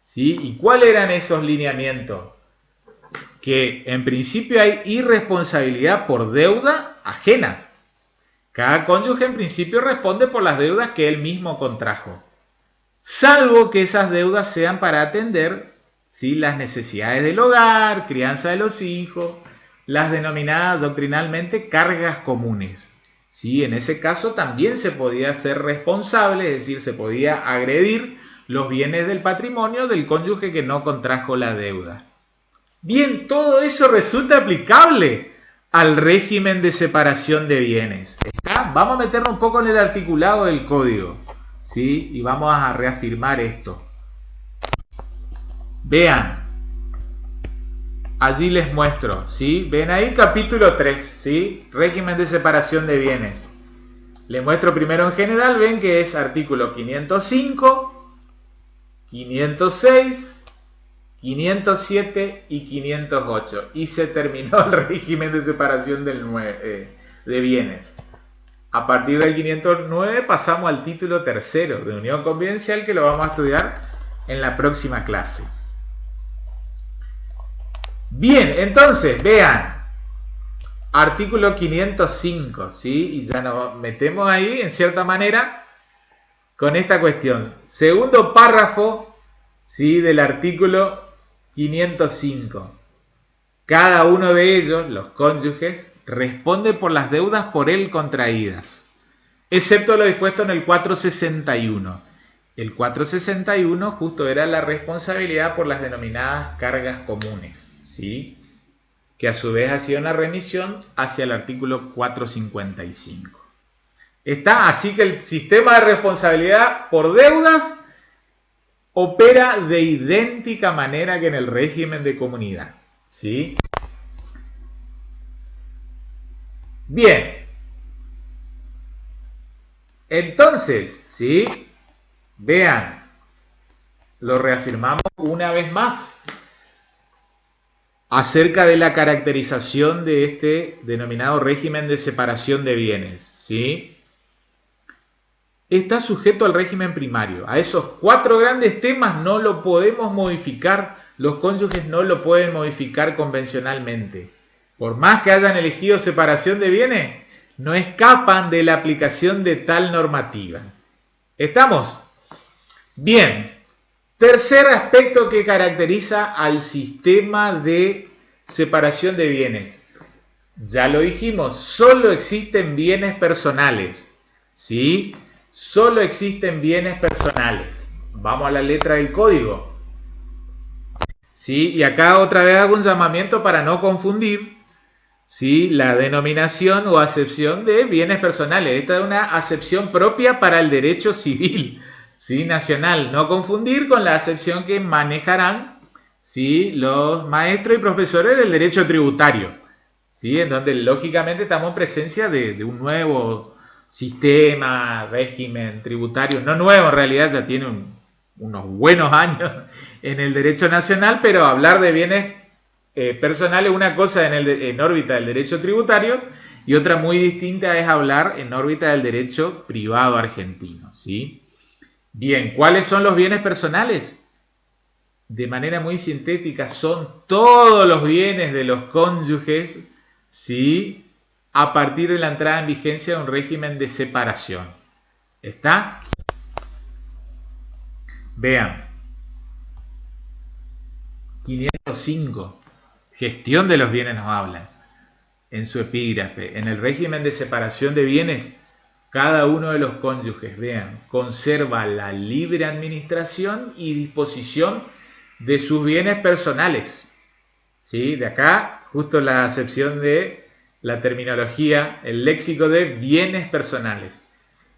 ¿sí? ¿Y cuáles eran esos lineamientos? Que en principio hay irresponsabilidad por deuda ajena. Cada cónyuge en principio responde por las deudas que él mismo contrajo, salvo que esas deudas sean para atender, ¿sí?, las necesidades del hogar, crianza de los hijos, las denominadas doctrinalmente cargas comunes, ¿sí? En ese caso también se podía ser responsable, es decir, se podía agredir los bienes del patrimonio del cónyuge que no contrajo la deuda. Bien, todo eso resulta aplicable al régimen de separación de bienes. ¿Está? Vamos a meternos un poco en el articulado del código, ¿sí?, y vamos a reafirmar esto. Vean, allí les muestro, ¿sí? Ven ahí capítulo 3, ¿sí?, régimen de separación de bienes. Les muestro primero en general, ven que es artículo 505, 506, 507 y 508. Y se terminó el régimen de separación de bienes. A partir del 509 pasamos al título tercero de unión convivencial, que lo vamos a estudiar en la próxima clase. Bien, entonces, vean, artículo 505, ¿sí? Y ya nos metemos ahí, en cierta manera, con esta cuestión. Segundo párrafo, ¿sí?, del artículo 505. Cada uno de ellos, los cónyuges, responde por las deudas por él contraídas, excepto lo dispuesto en el 461. El 461 justo era la responsabilidad por las denominadas cargas comunes, ¿sí?, que a su vez hacía una remisión hacia el artículo 455. Está así que el sistema de responsabilidad por deudas opera de idéntica manera que en el régimen de comunidad, ¿sí? Bien, entonces, ¿sí?, vean, lo reafirmamos una vez más acerca de la caracterización de este denominado régimen de separación de bienes, ¿sí? Está sujeto al régimen primario. A esos 4 grandes temas no lo podemos modificar, los cónyuges no lo pueden modificar convencionalmente. Por más que hayan elegido separación de bienes, no escapan de la aplicación de tal normativa. ¿Estamos? Bien. Tercer aspecto que caracteriza al sistema de separación de bienes. Ya lo dijimos, solo existen bienes personales. ¿Sí? Solo existen bienes personales. Vamos a la letra del código. ¿Sí? Y acá otra vez hago un llamamiento para no confundir, ¿sí?, la denominación o acepción de bienes personales. Esta es una acepción propia para el derecho civil, ¿sí?, nacional. No confundir con la acepción que manejarán, ¿sí?, los maestros y profesores del derecho tributario, ¿sí?, en donde lógicamente estamos en presencia de un nuevo sistema, régimen tributario. No nuevo, en realidad ya tiene unos buenos años en el derecho nacional, pero hablar de bienes personales es una cosa en órbita del derecho tributario y otra muy distinta es hablar en órbita del derecho privado argentino, ¿sí? Bien, ¿cuáles son los bienes personales? De manera muy sintética, son todos los bienes de los cónyuges, ¿sí?, a partir de la entrada en vigencia de un régimen de separación. ¿Está? Vean, 505, gestión de los bienes nos habla en su epígrafe. En el régimen de separación de bienes, cada uno de los cónyuges, vean, conserva la libre administración y disposición de sus bienes personales. ¿Sí? De acá, justo la acepción de la terminología, el léxico de bienes personales.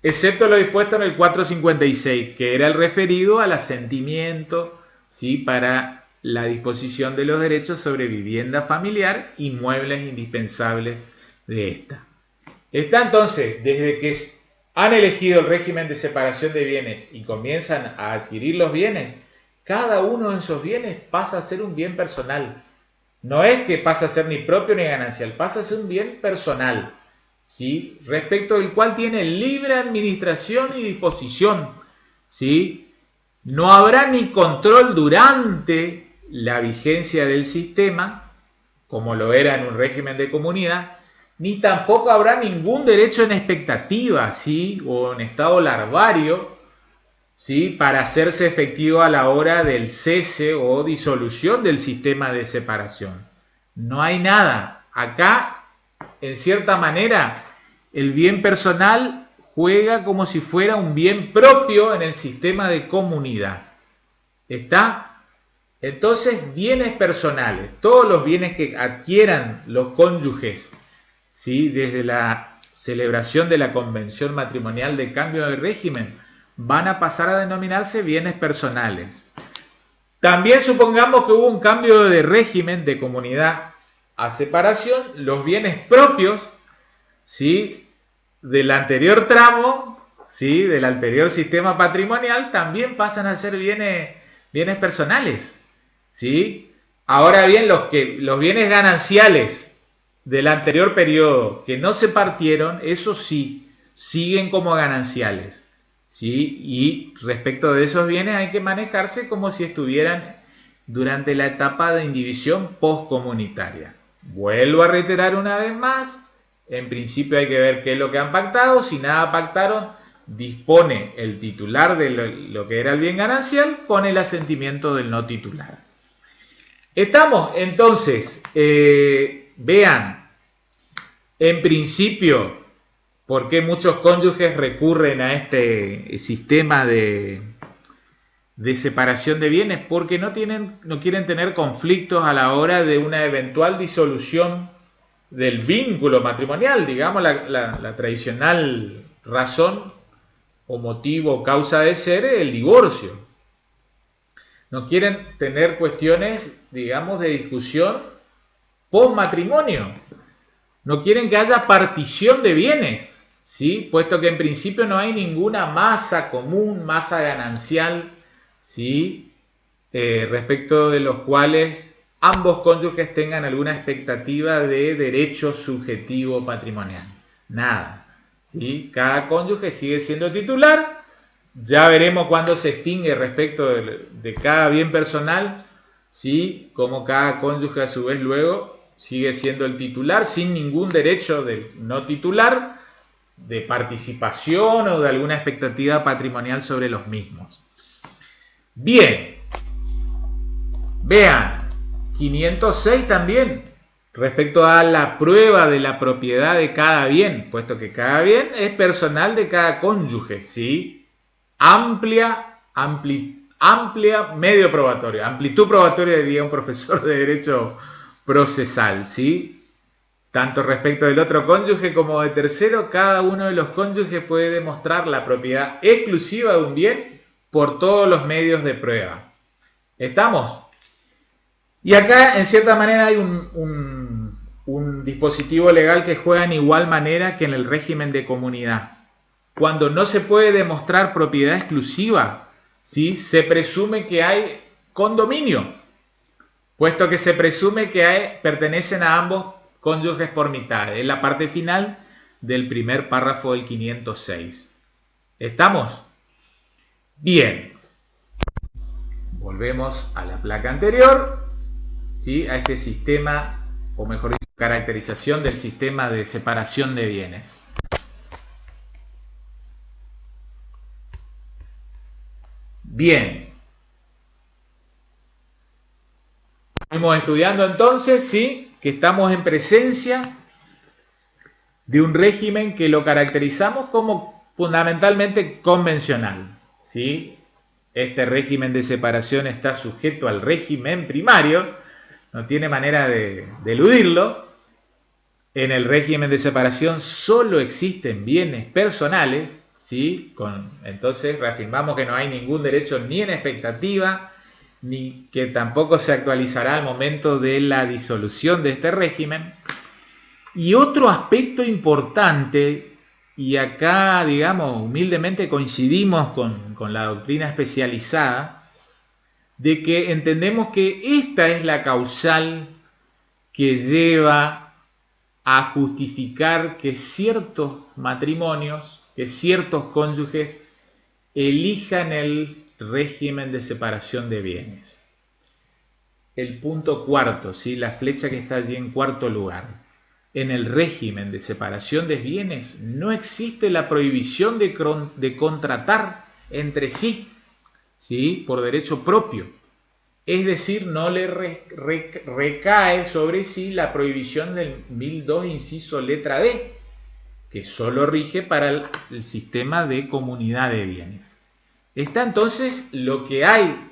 Excepto lo dispuesto en el 456, que era el referido al asentimiento, ¿sí?, para la disposición de los derechos sobre vivienda familiar y muebles indispensables de esta. Está entonces, desde que han elegido el régimen de separación de bienes y comienzan a adquirir los bienes, cada uno de esos bienes pasa a ser un bien personal. No es que pasa a ser ni propio ni ganancial, pasa a ser un bien personal, ¿sí?, respecto del cual tiene libre administración y disposición, ¿sí? No habrá ni control durante la vigencia del sistema, como lo era en un régimen de comunidad, ni tampoco habrá ningún derecho en expectativa, ¿sí?, o en estado larvario, ¿sí?, para hacerse efectivo a la hora del cese o disolución del sistema de separación. No hay nada. Acá, en cierta manera, el bien personal juega como si fuera un bien propio en el sistema de comunidad. ¿Está? Entonces, bienes personales, todos los bienes que adquieran los cónyuges, ¿sí?, desde la celebración de la convención matrimonial de cambio de régimen, van a pasar a denominarse bienes personales. También supongamos que hubo un cambio de régimen de comunidad a separación, los bienes propios, ¿sí?, del anterior tramo, ¿sí?, del anterior sistema patrimonial, también pasan a ser bienes personales, ¿sí? Ahora bien, los bienes gananciales del anterior periodo que no se partieron, esos sí, siguen como gananciales, ¿sí? Y respecto de esos bienes hay que manejarse como si estuvieran durante la etapa de indivisión postcomunitaria. Vuelvo a reiterar una vez más, en principio hay que ver qué es lo que han pactado. Si nada pactaron, dispone el titular de lo que era el bien ganancial con el asentimiento del no titular. Estamos, entonces, vean, en principio, ¿por qué muchos cónyuges recurren a este sistema de separación de bienes? Porque no quieren tener conflictos a la hora de una eventual disolución del vínculo matrimonial, digamos, la tradicional razón o motivo o causa de ser es el divorcio. No quieren tener cuestiones, digamos, de discusión post matrimonio. No quieren que haya partición de bienes, ¿sí?, puesto que en principio no hay ninguna masa común, masa ganancial, ¿sí?, respecto de los cuales ambos cónyuges tengan alguna expectativa de derecho subjetivo patrimonial. Nada, ¿sí? Cada cónyuge sigue siendo titular. Ya veremos cuándo se extingue respecto de cada bien personal, ¿sí?, como cada cónyuge a su vez luego sigue siendo el titular sin ningún derecho de no titular, de participación o de alguna expectativa patrimonial sobre los mismos. Bien, vean, 506 también, respecto a la prueba de la propiedad de cada bien, puesto que cada bien es personal de cada cónyuge, ¿sí? Amplia medio probatorio, amplitud probatoria, diría un profesor de derecho procesal, ¿sí? Tanto respecto del otro cónyuge como de tercero, cada uno de los cónyuges puede demostrar la propiedad exclusiva de un bien por todos los medios de prueba. ¿Estamos? Y acá, en cierta manera, hay un dispositivo legal que juega en igual manera que en el régimen de comunidad. Cuando no se puede demostrar propiedad exclusiva, ¿sí?, se presume que hay condominio, puesto que se presume que pertenecen a ambos cónyuges por mitad. Es la parte final del primer párrafo del 506. ¿Estamos? Bien. Volvemos a la placa anterior, ¿sí?, a este sistema, o mejor dicho, caracterización del sistema de separación de bienes. Bien. Estamos estudiando entonces, ¿sí?, que estamos en presencia de un régimen que lo caracterizamos como fundamentalmente convencional, ¿sí? Este régimen de separación está sujeto al régimen primario, no tiene manera de eludirlo. En el régimen de separación solo existen bienes personales, ¿sí? Entonces reafirmamos que no hay ningún derecho ni en expectativa, ni que tampoco se actualizará al momento de la disolución de este régimen. Y otro aspecto importante, y acá, digamos, humildemente coincidimos con la doctrina especializada, de que entendemos que esta es la causal que lleva a justificar que ciertos matrimonios, que ciertos cónyuges elijan el régimen de separación de bienes. El punto cuarto, ¿sí?, la flecha que está allí en cuarto lugar. En el régimen de separación de bienes no existe la prohibición de contratar entre sí, ¿sí?, por derecho propio. Es decir, no le recae sobre sí la prohibición del 1002, inciso letra D, que solo rige para el sistema de comunidad de bienes. Está entonces lo que hay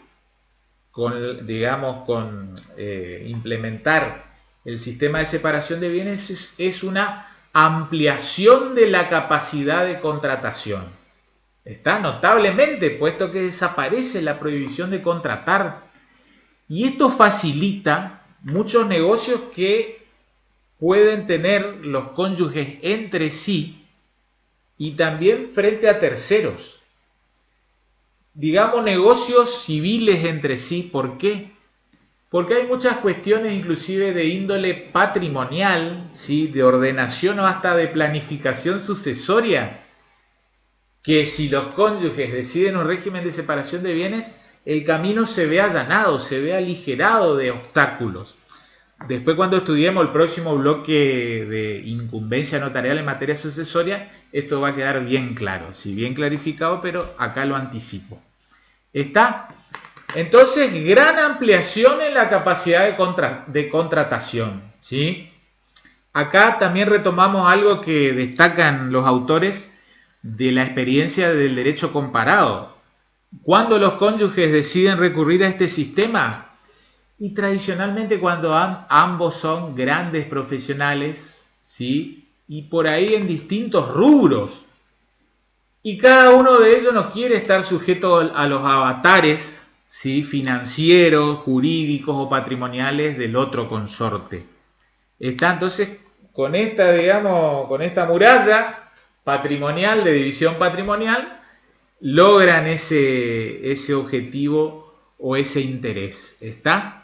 con, digamos, con implementar el sistema de separación de bienes es una ampliación de la capacidad de contratación. Está notablemente, puesto que desaparece la prohibición de contratar. Y esto facilita muchos negocios que pueden tener los cónyuges entre sí y también frente a terceros. Digamos, negocios civiles entre sí. ¿Por qué? Porque hay muchas cuestiones, inclusive de índole patrimonial, ¿sí?, de ordenación o hasta de planificación sucesoria, que si los cónyuges deciden un régimen de separación de bienes, el camino se ve allanado, se ve aligerado de obstáculos. Después, cuando estudiemos el próximo bloque de incumbencia notarial en materia sucesoria, esto va a quedar bien claro, sí, bien clarificado, pero acá lo anticipo. ¿Está? Entonces, gran ampliación en la capacidad de contratación, ¿sí? Acá también retomamos algo que destacan los autores de la experiencia del derecho comparado. ¿Cuándo los cónyuges deciden recurrir a este sistema? Y tradicionalmente cuando ambos son grandes profesionales, ¿sí?, y por ahí en distintos rubros. Y cada uno de ellos no quiere estar sujeto a los avatares, ¿sí?, financieros, jurídicos o patrimoniales del otro consorte. Está entonces con esta, digamos, con esta muralla patrimonial, de división patrimonial, logran ese objetivo o ese interés. ¿Está?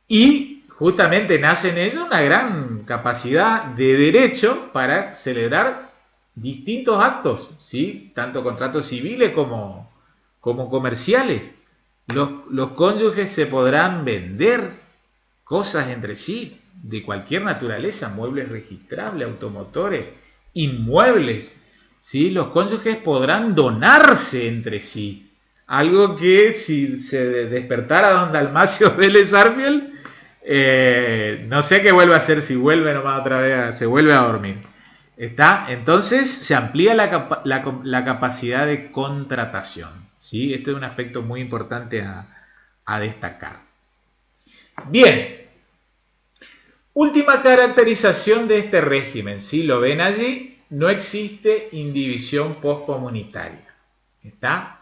Y justamente nace en ello una gran capacidad de derecho para celebrar distintos actos, ¿sí?, tanto contratos civiles como comerciales. Los cónyuges se podrán vender cosas entre sí, de cualquier naturaleza, muebles registrables, automotores, inmuebles, ¿sí? Los cónyuges podrán donarse entre sí. Algo que si se despertara don Dalmacio Vélez Arfiel, no sé qué vuelve a hacer, si vuelve nomás otra vez, se vuelve a dormir. ¿Está? Entonces se amplía la capacidad de contratación, ¿sí? Este es un aspecto muy importante a destacar. Bien, última caracterización de este régimen, ¿sí? Lo ven allí, no existe indivisión postcomunitaria. ¿Está?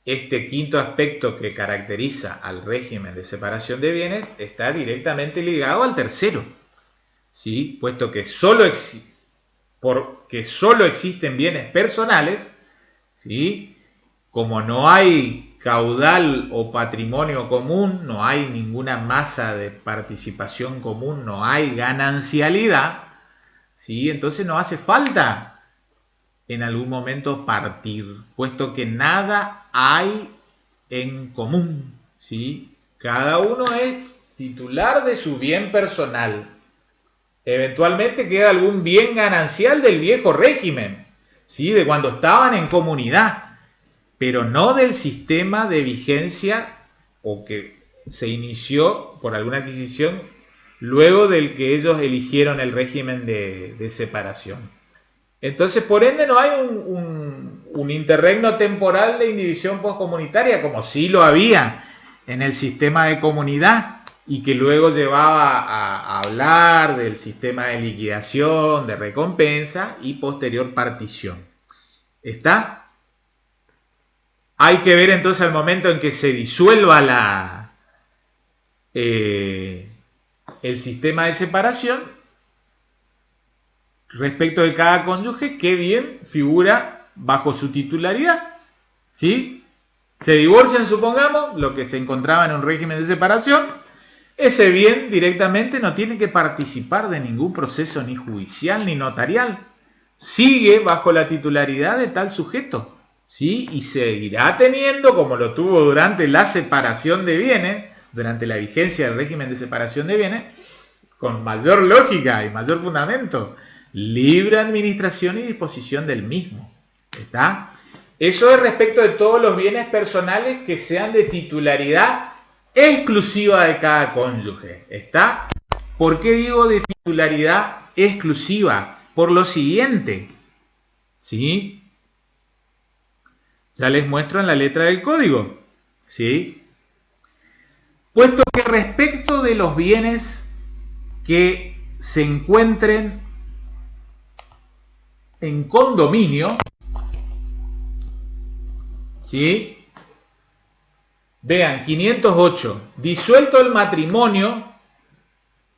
Este quinto aspecto que caracteriza al régimen de separación de bienes está directamente ligado al tercero, ¿sí? Puesto que porque solo existen bienes personales, ¿sí? Como no hay caudal o patrimonio común, no hay ninguna masa de participación común, no hay ganancialidad, ¿sí? Entonces no hace falta en algún momento partir, puesto que nada hay en común, ¿sí? Cada uno es titular de su bien personal. Eventualmente queda algún bien ganancial del viejo régimen, ¿sí? De cuando estaban en comunidad, pero no del sistema de vigencia o que se inició por alguna adquisición luego del que ellos eligieron el régimen de separación. Entonces, por ende, no hay un interregno temporal de indivisión postcomunitaria, como sí lo había en el sistema de comunidad, y que luego llevaba a hablar del sistema de liquidación, de recompensa y posterior partición. ¿Está? Hay que ver entonces al momento en que se disuelva el sistema de separación, respecto de cada cónyuge, qué bien figura bajo su titularidad, ¿sí? Se divorcian, supongamos, lo que se encontraba en un régimen de separación, ese bien directamente no tiene que participar de ningún proceso ni judicial ni notarial, sigue bajo la titularidad de tal sujeto, ¿sí? Y seguirá teniendo, como lo tuvo durante la separación de bienes, durante la vigencia del régimen de separación de bienes, con mayor lógica y mayor fundamento, libre administración y disposición del mismo. ¿Está? Eso es respecto de todos los bienes personales que sean de titularidad exclusiva de cada cónyuge. ¿Está? ¿Por qué digo de titularidad exclusiva? Por lo siguiente, ¿sí? Ya les muestro en la letra del código, ¿sí? Puesto que respecto de los bienes que se encuentren en condominio, ¿sí? Vean, 508. Disuelto el matrimonio,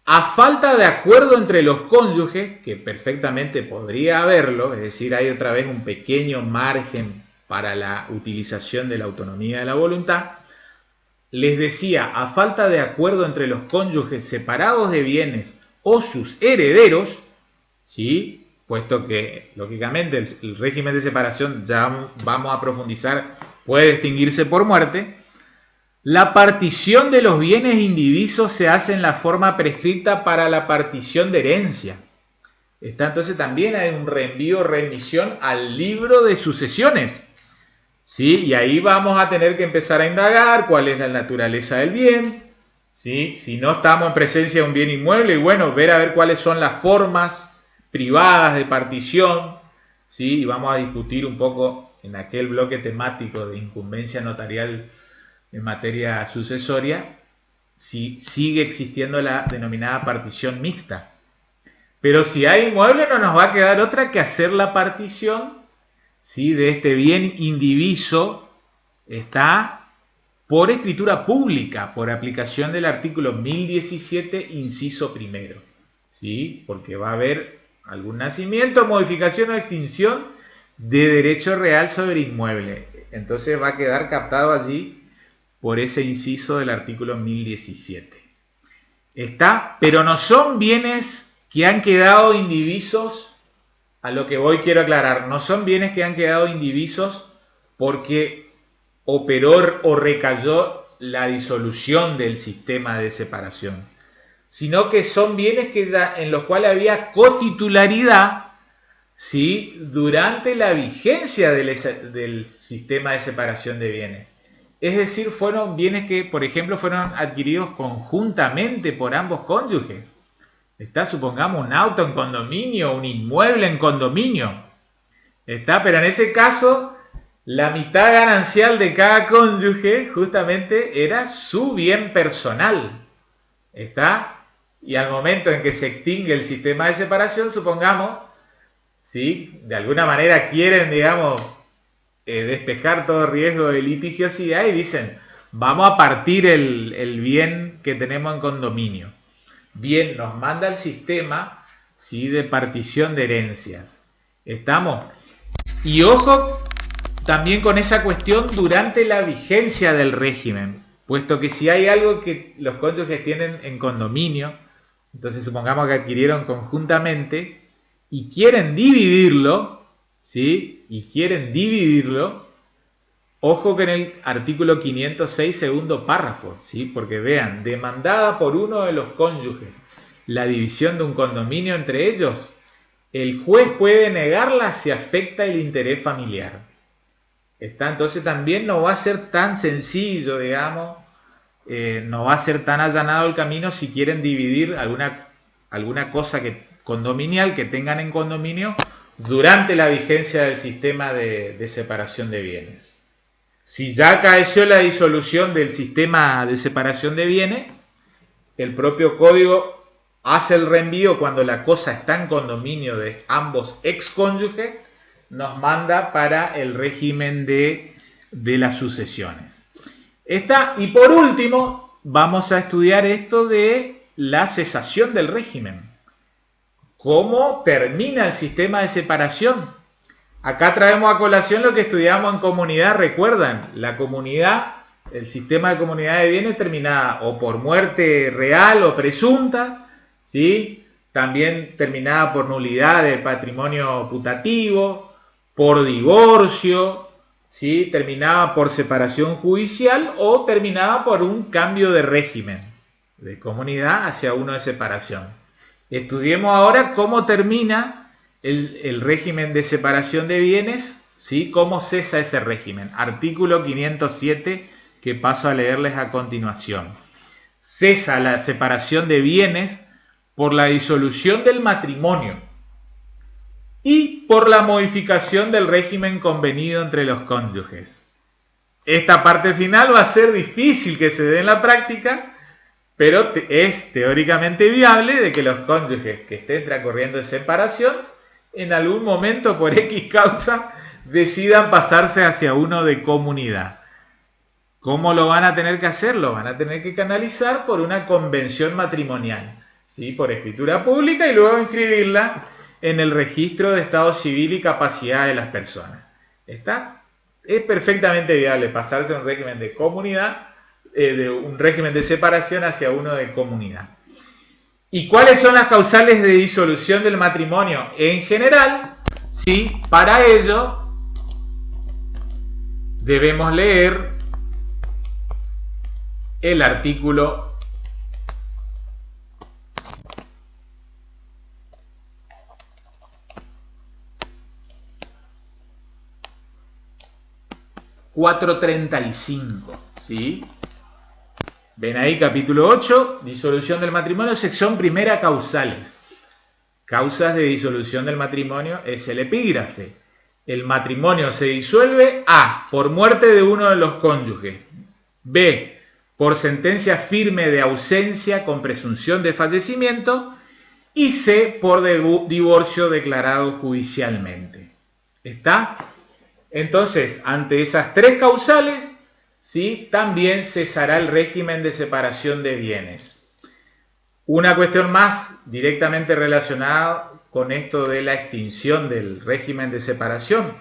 a falta de acuerdo entre los cónyuges, que perfectamente podría haberlo, es decir, hay otra vez un pequeño margen para la utilización de la autonomía de la voluntad, les decía, a falta de acuerdo entre los cónyuges separados de bienes o sus herederos, ¿sí? Puesto que, lógicamente, el régimen de separación, ya vamos a profundizar, puede extinguirse por muerte, la partición de los bienes indivisos se hace en la forma prescrita para la partición de herencia. Está, entonces también hay un reenvío, remisión al libro de sucesiones, ¿sí? Y ahí vamos a tener que empezar a indagar cuál es la naturaleza del bien, ¿sí? Si no estamos en presencia de un bien inmueble, y bueno, ver a ver cuáles son las formas privadas de partición, ¿sí? Y vamos a discutir un poco en aquel bloque temático de incumbencia notarial en materia sucesoria, si sigue existiendo la denominada partición mixta. Pero si hay inmueble, no nos va a quedar otra que hacer la partición, ¿sí? De este bien indiviso, está por escritura pública, por aplicación del artículo 1017, inciso primero, ¿sí? Porque va a haber algún nacimiento, modificación o extinción de derecho real sobre inmueble. Entonces va a quedar captado allí por ese inciso del artículo 1017. ¿Está? Pero no son bienes que han quedado indivisos, a lo que hoy quiero aclarar, no son bienes que han quedado indivisos porque operó o recayó la disolución del sistema de separación, sino que son bienes en los cuales había cotitularidad, ¿sí?, durante la vigencia del sistema de separación de bienes. Es decir, fueron bienes que, por ejemplo, fueron adquiridos conjuntamente por ambos cónyuges. Supongamos un auto en condominio, un inmueble en condominio. Pero en ese caso, la mitad ganancial de cada cónyuge justamente era su bien personal. Y al momento en que se extingue el sistema de separación, supongamos, ¿sí?, de alguna manera quieren, digamos, despejar todo riesgo de litigiosidad y dicen, vamos a partir el bien que tenemos en condominio. Bien, nos manda el sistema, ¿sí?, de partición de herencias. ¿Estamos? Y ojo también con esa cuestión durante la vigencia del régimen, puesto que si hay algo que los cónyuges tienen en condominio, entonces supongamos que adquirieron conjuntamente y quieren dividirlo, ¿sí?, ojo que en el artículo 506, segundo párrafo, ¿sí?, porque vean, demandada por uno de los cónyuges la división de un condominio entre ellos, el juez puede negarla si afecta el interés familiar. Entonces también no va a ser tan sencillo, digamos, no va a ser tan allanado el camino si quieren dividir alguna cosa condominial que tengan en condominio durante la vigencia del sistema de separación de bienes. Si ya acaeció la disolución del sistema de separación de bienes, el propio código hace el reenvío cuando la cosa está en condominio de ambos excónyuges, nos manda para el régimen de las sucesiones. Y por último, vamos a estudiar esto de la cesación del régimen. ¿Cómo termina el sistema de separación? Acá traemos a colación lo que estudiamos en comunidad. Recuerdan, la comunidad, el sistema de comunidad de bienes terminaba o por muerte real o presunta, ¿sí?, también terminaba por nulidad del patrimonio putativo, por divorcio, ¿sí?, terminaba por separación judicial o terminaba por un cambio de régimen de comunidad hacia uno de separación. Estudiemos ahora cómo termina el régimen de separación de bienes, ¿sí?, cómo cesa ese régimen. Artículo 507, que paso a leerles a continuación. Cesa la separación de bienes por la disolución del matrimonio y por la modificación del régimen convenido entre los cónyuges. Esta parte final va a ser difícil que se dé en la práctica, pero es teóricamente viable de que los cónyuges que estén transcurriendo en separación, en algún momento por X causa, decidan pasarse hacia uno de comunidad. ¿Cómo lo van a tener que hacer? Lo van a tener que canalizar por una convención matrimonial, ¿sí?, por escritura pública y luego inscribirla en el registro de estado civil y capacidad de las personas. Es perfectamente viable pasarse de un régimen de comunidad, de un régimen de separación hacia uno de comunidad. ¿Y cuáles son las causales de disolución del matrimonio? En general, sí, para ello debemos leer el artículo 435, ¿sí? Ven ahí, capítulo 8, disolución del matrimonio, sección primera, causales. Causas de disolución del matrimonio es el epígrafe. El matrimonio se disuelve: A, por muerte de uno de los cónyuges; B, por sentencia firme de ausencia con presunción de fallecimiento; y C, por divorcio declarado judicialmente. ¿Está? Entonces, ante esas tres causales, ¿sí?, también cesará el régimen de separación de bienes. Una cuestión más directamente relacionada con esto de la extinción del régimen de separación.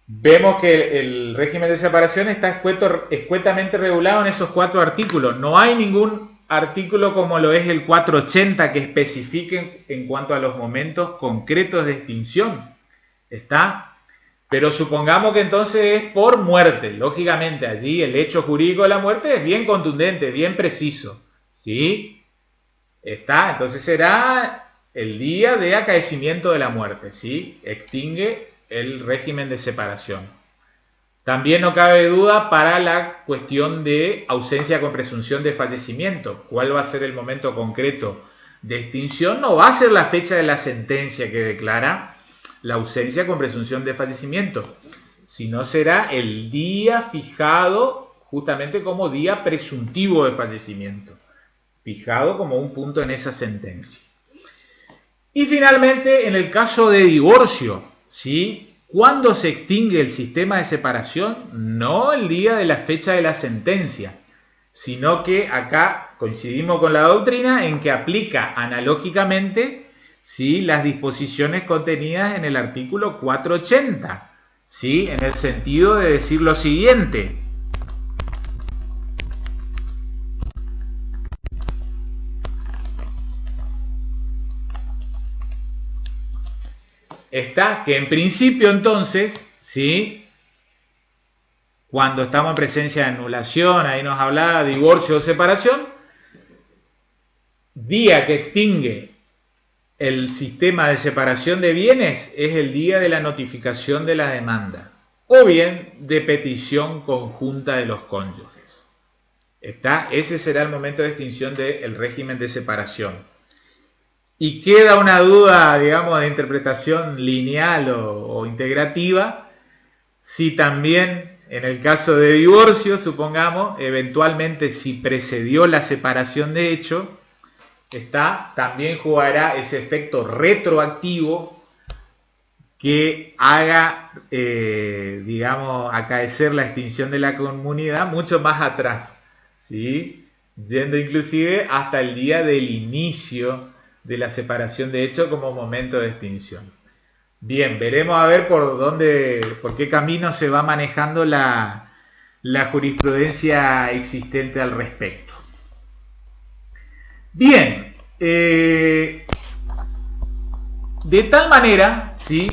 Vemos que el régimen de separación está escuetamente regulado en esos 4 artículos. No hay ningún artículo como lo es el 480 que especifique en cuanto a los momentos concretos de extinción. ¿Está? Pero supongamos que entonces es por muerte. Lógicamente allí el hecho jurídico de la muerte es bien contundente, bien preciso, ¿sí? Está, entonces será el día de acaecimiento de la muerte, ¿sí? Extingue el régimen de separación. También no cabe duda para la cuestión de ausencia con presunción de fallecimiento. ¿Cuál va a ser el momento concreto de extinción? No va a ser la fecha de la sentencia que declara la ausencia con presunción de fallecimiento, sino será el día fijado justamente como día presuntivo de fallecimiento, fijado como un punto en esa sentencia. Y finalmente, en el caso de divorcio, ¿sí? ¿Cuándo se extingue el sistema de separación? No el día de la fecha de la sentencia, sino que acá coincidimos con la doctrina en que aplica analógicamente, ¿sí?, las disposiciones contenidas en el artículo 480, ¿sí?, en el sentido de decir lo siguiente. Está que en principio entonces, ¿sí?, cuando estamos en presencia de anulación, ahí nos hablaba divorcio o separación, día que extingue el sistema de separación de bienes es el día de la notificación de la demanda o bien de petición conjunta de los cónyuges. ¿Está? Ese será el momento de extinción del régimen de separación. Y queda una duda, digamos, de interpretación lineal o integrativa, si también en el caso de divorcio, supongamos, eventualmente si precedió la separación de hecho, también jugará ese efecto retroactivo que haga, digamos, acaecer la extinción de la comunidad mucho más atrás, ¿sí?, yendo inclusive hasta el día del inicio de la separación de hecho como momento de extinción. Bien, veremos a ver por qué camino se va manejando la jurisprudencia existente al respecto. Bien, de tal manera, ¿sí?,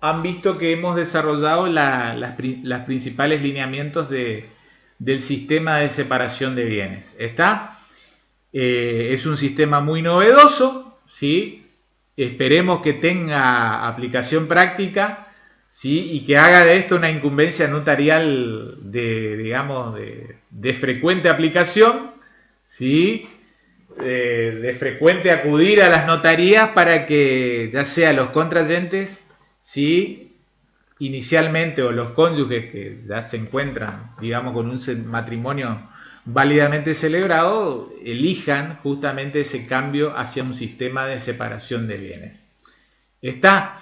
han visto que hemos desarrollado las principales lineamientos del sistema de separación de bienes. Es un sistema muy novedoso, ¿sí? Esperemos que tenga aplicación práctica, ¿sí?, y que haga de esto una incumbencia notarial de frecuente aplicación, ¿sí?, de frecuente acudir a las notarías para que ya sea los contrayentes, ¿sí?, inicialmente, o los cónyuges que ya se encuentran, digamos, con un matrimonio válidamente celebrado, elijan justamente ese cambio hacia un sistema de separación de bienes. Está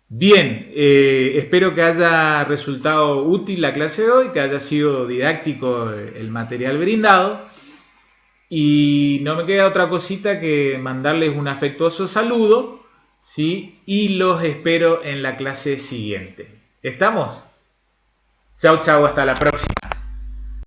bien, espero que haya resultado útil la clase de hoy, que haya sido didáctico el material brindado, y no me queda otra cosita que mandarles un afectuoso saludo, ¿sí?, y los espero en la clase siguiente. ¿Estamos? Chau, chau, hasta la próxima.